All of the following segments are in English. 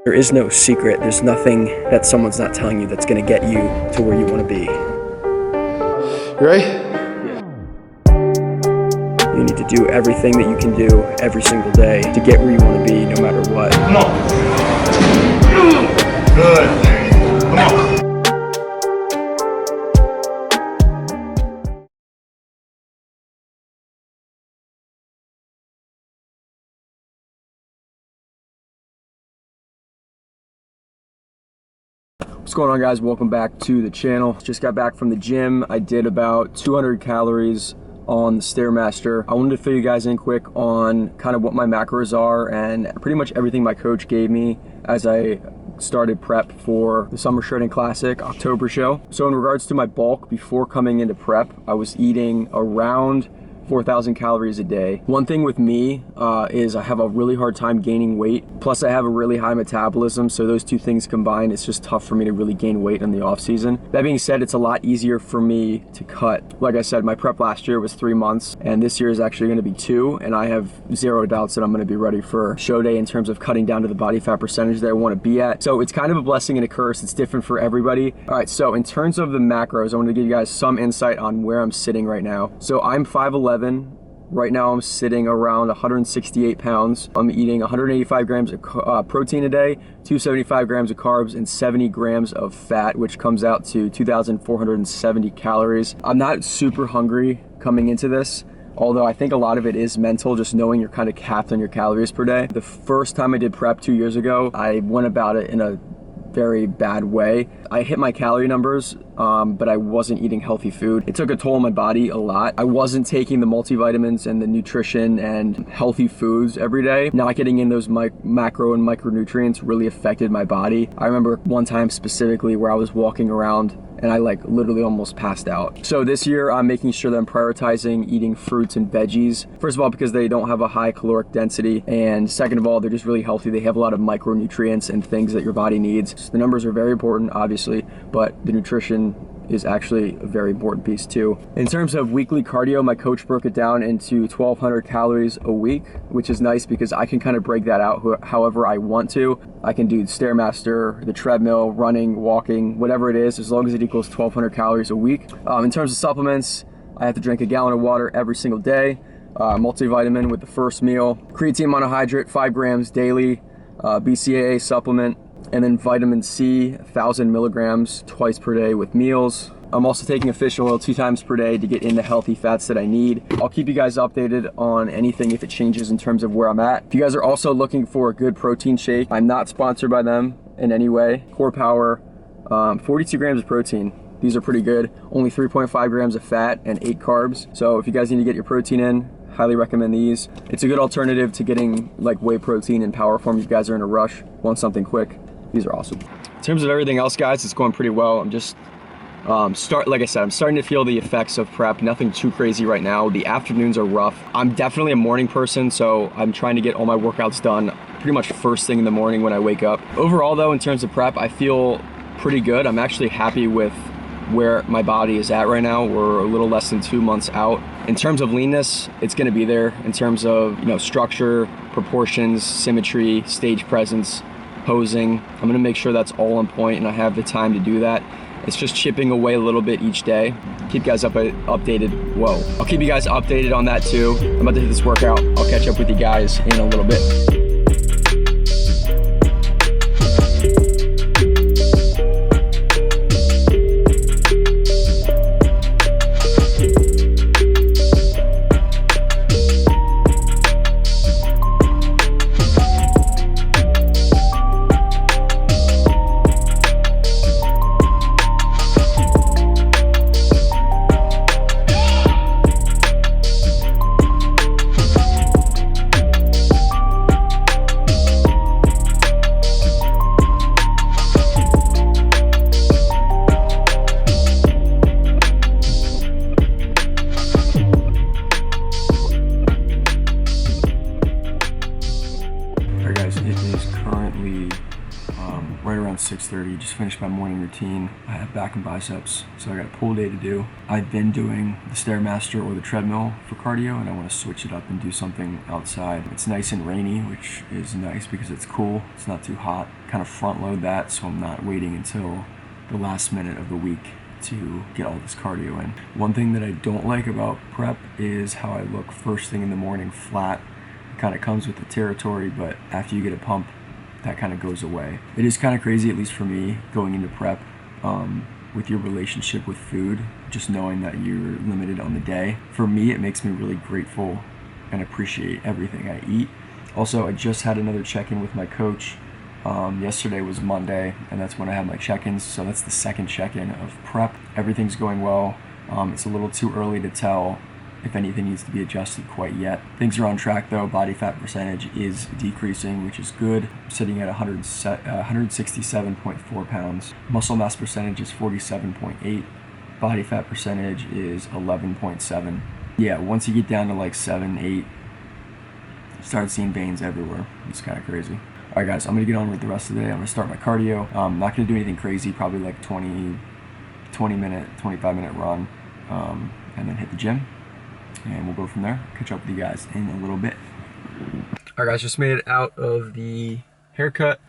There is no secret. There's nothing that someone's not telling you that's going to get you to where you want to be. You ready? You need to do everything that you can do every single day to get where you want to be, no matter what. Come on. Good. Come on. What's going on, guys? Welcome back to the channel. Just got back from the gym. I did about 200 calories on the Stairmaster. I wanted to fill you guys in quick on kind of what my macros are and pretty much everything my coach gave me as I started prep for the Summer Shredding Classic October show. So in regards to my bulk, before coming into prep, I was eating around 4,000 calories a day. One thing with me is I have a really hard time gaining weight. Plus I have a really high metabolism. So those two things combined, it's just tough for me to really gain weight in the off season. That being said, it's a lot easier for me to cut. Like I said, my prep last year was 3 months and this year is actually gonna be 2. And I have zero doubts that I'm gonna be ready for show day in terms of cutting down to the body fat percentage that I wanna be at. So it's kind of a blessing and a curse. It's different for everybody. All right, so in terms of the macros, I want to give you guys some insight on where I'm sitting right now. So I'm 5'11". Right now I'm sitting around 168 pounds. I'm eating 185 grams of protein a day, 275 grams of carbs, and 70 grams of fat, which comes out to 2,470 calories. I'm not super hungry coming into this, although I think a lot of it is mental, just knowing you're kind of capped on your calories per day. The first time I did prep 2 years ago, I went about it in a very bad way. I hit my calorie numbers, but I wasn't eating healthy food. It took a toll on my body a lot. I wasn't taking the multivitamins and the nutrition and healthy foods every day. Not getting in those macro and micronutrients really affected my body. I remember one time specifically where I was walking around and I literally almost passed out. So this year I'm making sure that I'm prioritizing eating fruits and veggies. First of all, because they don't have a high caloric density, and second of all, they're just really healthy. They have a lot of micronutrients and things that your body needs. So the numbers are very important, obviously, but the nutrition is actually a very important piece too. In terms of weekly cardio, my coach broke it down into 1,200 calories a week, which is nice because I can kind of break that out however I want to. I can do Stairmaster, the treadmill, running, walking, whatever it is, as long as it equals 1,200 calories a week. In terms of supplements, I have to drink a gallon of water every single day, multivitamin with the first meal, creatine monohydrate, 5 grams daily, BCAA supplement, and then vitamin C, 1,000 milligrams twice per day with meals. I'm also taking a fish oil 2 times per day to get in the healthy fats that I need. I'll keep you guys updated on anything if it changes in terms of where I'm at. If you guys are also looking for a good protein shake, I'm not sponsored by them in any way. Core Power, 42 grams of protein. These are pretty good. Only 3.5 grams of fat and 8 carbs. So if you guys need to get your protein in, highly recommend these. It's a good alternative to getting whey protein in powder form if you guys are in a rush, want something quick. These are awesome. In terms of everything else, guys, it's going pretty well. I'm just like I said, I'm starting to feel the effects of prep. Nothing too crazy right now. The afternoons are rough. I'm definitely a morning person, so I'm trying to get all my workouts done pretty much first thing in the morning when I wake up. Overall though, in terms of prep, I feel pretty good. I'm actually happy with where my body is at right now. We're a little less than 2 months out. In terms of leanness, it's gonna be there. In terms of, structure, proportions, symmetry, stage presence, posing, I'm gonna make sure that's all on point and I have the time to do that. It's just chipping away a little bit each day. Keep you guys updated. Whoa. I'll keep you guys updated on that too. I'm about to hit this workout. I'll catch up with you guys in a little bit. right around 6:30. Just finished my morning routine. I have back and biceps, so I got a pull day to do. I've been doing the Stairmaster or the treadmill for cardio, and I want to switch it up and do something outside. It's nice and rainy, which is nice because it's cool. It's not too hot. Kind of front load that, so I'm not waiting until the last minute of the week to get all this cardio in. One thing that I don't like about prep is how I look first thing in the morning flat. It kind of comes with the territory, but after you get a pump, that kind of goes away. It is kind of crazy, at least for me, going into prep with your relationship with food, just knowing that you're limited on the day. For me, it makes me really grateful and appreciate everything I eat. Also, I just had another check-in with my coach. Yesterday was Monday, and that's when I had my check-ins, so that's the second check-in of prep. Everything's going well. It's a little too early to tell if anything needs to be adjusted quite yet. Things are on track though. Body fat percentage is decreasing, which is good. I'm sitting at 167.4 pounds. Muscle mass percentage is 47.8. Body fat percentage is 11.7. Yeah, once you get down to like 7, 8, start seeing veins everywhere. It's kind of crazy. All right, guys, I'm gonna get on with the rest of the day. I'm gonna start my cardio. I'm not gonna do anything crazy, probably like 25 minute run, and then hit the gym, and we'll go from there. Catch up with you guys in a little bit. All right, guys, just made it out of the haircut.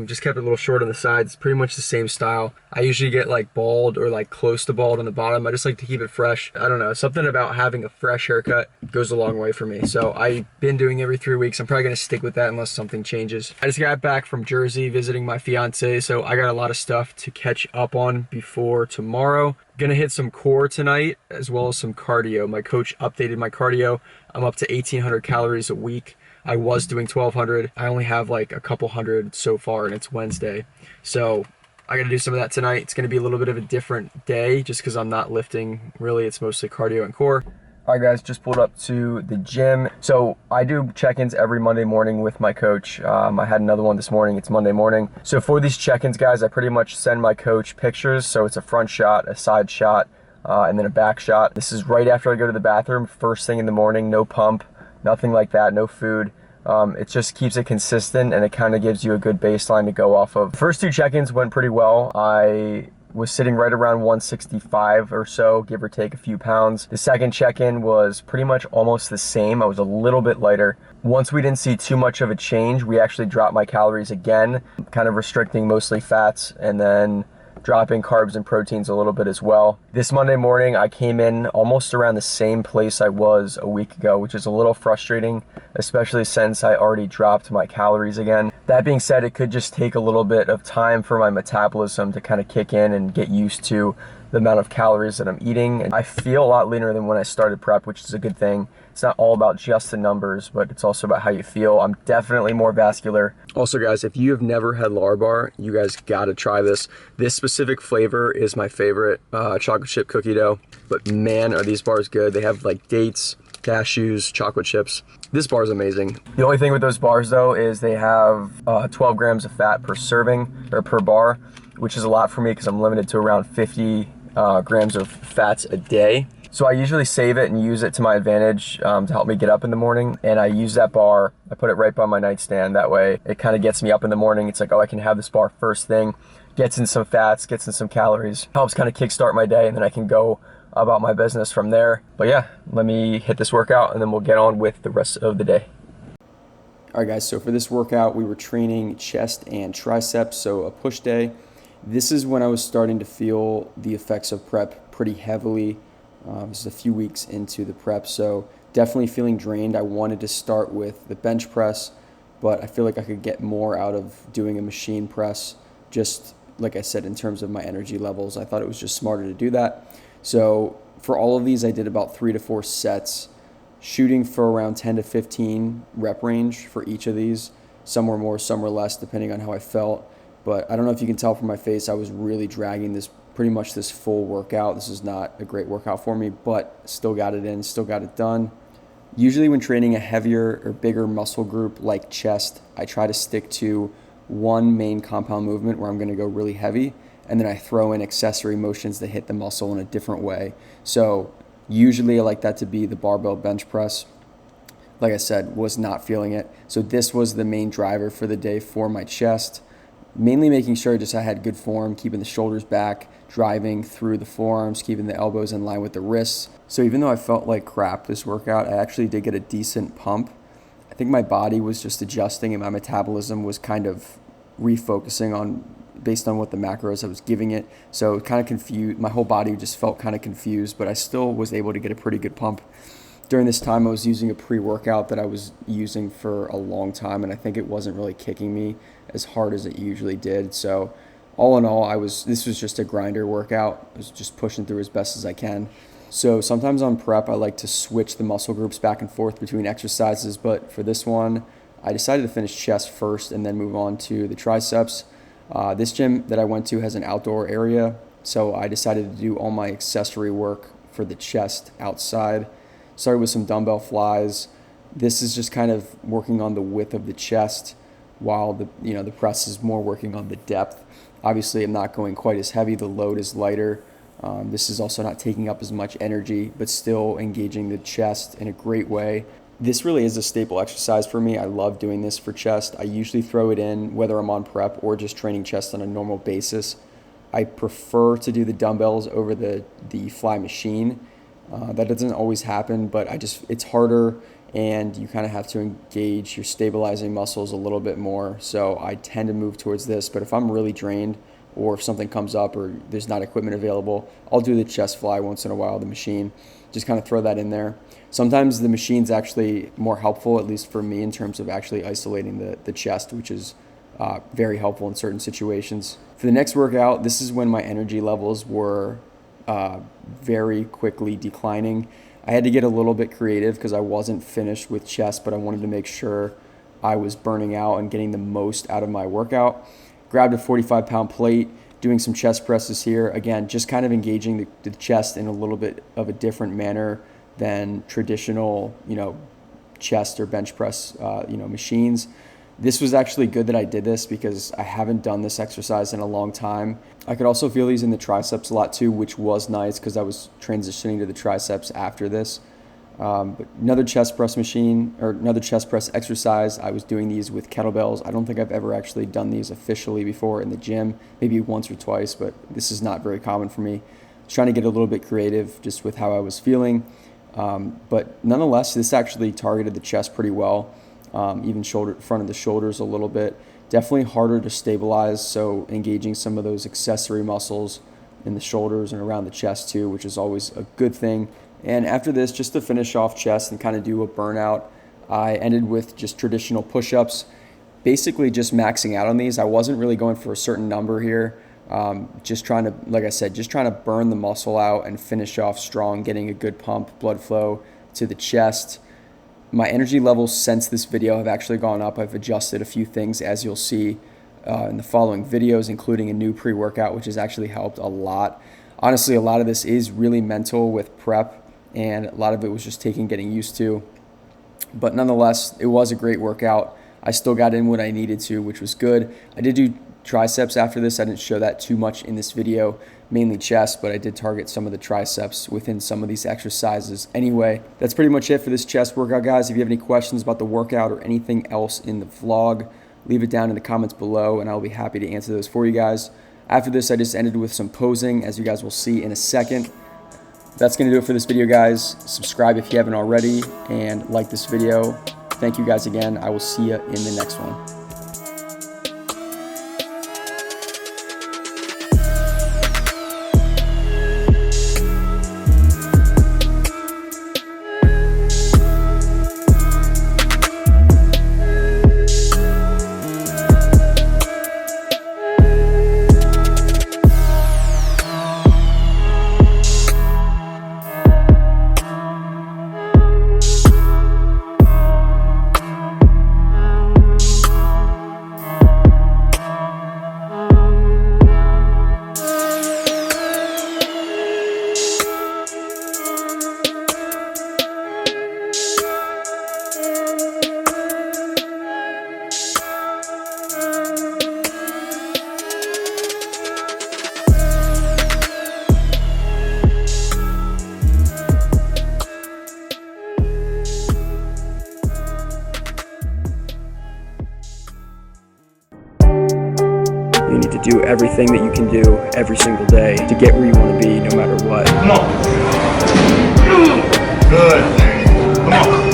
Just kept it a little short on the sides. Pretty much the same style. I usually get like bald or like close to bald on the bottom. I just like to keep it fresh. I don't know, something about having a fresh haircut goes a long way for me. So I've been doing every 3 weeks. I'm probably gonna stick with that unless something changes. I just got back from Jersey visiting my fiance, so I got a lot of stuff to catch up on before tomorrow. Gonna hit some core tonight as well as some cardio. My coach updated my cardio. I'm up to 1,800 calories a week. I was doing 1,200. I only have like a couple hundred so far, and it's Wednesday. So I gotta do some of that tonight. It's gonna be a little bit of a different day just because I'm not lifting. Really, it's mostly cardio and core. All right, guys, just pulled up to the gym. So I do check-ins every Monday morning with my coach. I had another one this morning. It's Monday morning. So for these check-ins, guys, I pretty much send my coach pictures. So it's a front shot, a side shot, and then a back shot. This is right after I go to the bathroom, first thing in the morning, no pump, nothing like that, no food. It just keeps it consistent, and it kind of gives you a good baseline to go off of. The first 2 check-ins went pretty well. I was sitting right around 165 or so, give or take a few pounds. The second check-in was pretty much almost the same. I was a little bit lighter. Once we didn't see too much of a change, we actually dropped my calories again, kind of restricting mostly fats, and then dropping carbs and proteins a little bit as well. This Monday morning, I came in almost around the same place I was a week ago, which is a little frustrating, especially since I already dropped my calories again. That being said, it could just take a little bit of time for my metabolism to kind of kick in and get used to the amount of calories that I'm eating. And I feel a lot leaner than when I started prep, which is a good thing. It's not all about just the numbers, but it's also about how you feel. I'm definitely more vascular. Also, guys, if you have never had Lar-Bar, you guys gotta try this. This specific flavor is my favorite, chocolate chip cookie dough. But man, are these bars good. They have like dates, cashews, chocolate chips. This bar is amazing. The only thing with those bars though is they have 12 grams of fat per serving or per bar, which is a lot for me because I'm limited to around 50 grams of fats a day. So I usually save it and use it to my advantage to help me get up in the morning. And I use that bar, I put it right by my nightstand. That way it kind of gets me up in the morning. It's like, oh, I can have this bar first thing, gets in some fats, gets in some calories, helps kind of kickstart my day, and then I can go about my business from there. But yeah, let me hit this workout and then we'll get on with the rest of the day. All right, guys, so for this workout, we were training chest and triceps, so a push day. This is when I was starting to feel the effects of prep pretty heavily. This is a few weeks into the prep, so definitely feeling drained. I wanted to start with the bench press, but I feel like I could get more out of doing a machine press. Just like I said, in terms of my energy levels, I thought it was just smarter to do that. So for all of these, I did about 3 to 4 sets, shooting for around 10 to 15 rep range for each of these. Some were more, some were less, depending on how I felt. But I don't know if you can tell from my face, I was really dragging this pretty much this full workout. This is not a great workout for me, but still got it in, still got it done. Usually when training a heavier or bigger muscle group like chest, I try to stick to one main compound movement where I'm going to go really heavy, and then I throw in accessory motions that hit the muscle in a different way. So usually I like that to be the barbell bench press. Like I said, was not feeling it. So this was the main driver for the day for my chest. mainly making sure I had good form, keeping the shoulders back, driving through the forearms, keeping the elbows in line with the wrists. So even though I felt like crap this workout, I actually did get a decent pump. I think my body was just adjusting and my metabolism was kind of refocusing on based on what the macros I was giving it. So kind of confused. My whole body just felt kind of confused, but I still was able to get a pretty good pump. During this time, I was using a pre-workout that I was using for a long time, and I think it wasn't really kicking me as hard as it usually did. So all in all, this was just a grinder workout. I was just pushing through as best as I can. So sometimes on prep, I like to switch the muscle groups back and forth between exercises, but for this one, I decided to finish chest first and then move on to the triceps. This gym that I went to has an outdoor area, so I decided to do all my accessory work for the chest outside. Started with some dumbbell flies. This is just kind of working on the width of the chest, while the press is more working on the depth. Obviously, I'm not going quite as heavy. The load is lighter. This is also not taking up as much energy, but still engaging the chest in a great way. This really is a staple exercise for me. I love doing this for chest. I usually throw it in whether I'm on prep or just training chest on a normal basis. I prefer to do the dumbbells over the fly machine. That doesn't always happen, but it's harder, and you kind of have to engage your stabilizing muscles a little bit more. So I tend to move towards this, but if I'm really drained or if something comes up or there's not equipment available, I'll do the chest fly once in a while, the machine. Just kind of throw that in there. Sometimes the machine's actually more helpful, at least for me, in terms of actually isolating the chest, which is very helpful in certain situations. For the next workout, this is when my energy levels were very quickly declining. I had to get a little bit creative because I wasn't finished with chest, but I wanted to make sure I was burning out and getting the most out of my workout. Grabbed a 45-pound plate, doing some chest presses here. Again, just kind of engaging the chest in a little bit of a different manner than traditional, chest or bench press, machines. This was actually good that I did this because I haven't done this exercise in a long time. I could also feel these in the triceps a lot too, which was nice because I was transitioning to the triceps after this. But another chest press machine or another chest press exercise. I was doing these with kettlebells. I don't think I've ever actually done these officially before in the gym, maybe once or twice, but this is not very common for me. I was trying to get a little bit creative just with how I was feeling. But nonetheless, this actually targeted the chest pretty well. Even front of the shoulders a little bit. Definitely harder to stabilize, so engaging some of those accessory muscles in the shoulders and around the chest too, which is always a good thing. And after this, just to finish off chest and kind of do a burnout, I ended with just traditional push-ups, basically just maxing out on these. I wasn't really going for a certain number here. Just trying to burn the muscle out and finish off strong, getting a good pump, blood flow to the chest. My energy levels since this video have actually gone up. I've adjusted a few things, as you'll see in the following videos, including a new pre-workout, which has actually helped a lot. Honestly, a lot of this is really mental with prep, and a lot of it was just getting used to. But nonetheless, it was a great workout. I still got in what I needed to, which was good. I did do triceps after this. I didn't show that too much in this video, mainly chest, but I did target some of the triceps within some of these exercises. Anyway, that's pretty much it for this chest workout, guys. If you have any questions about the workout or anything else in the vlog, leave it down in the comments below, and I'll be happy to answer those for you guys. After this, I just ended with some posing, as you guys will see in a second. That's going to do it for this video, guys. Subscribe if you haven't already, and like this video. Thank you guys again. I will see you in the next one. You need to do everything that you can do every single day to get where you want to be, no matter what. Come on. Good. Come on.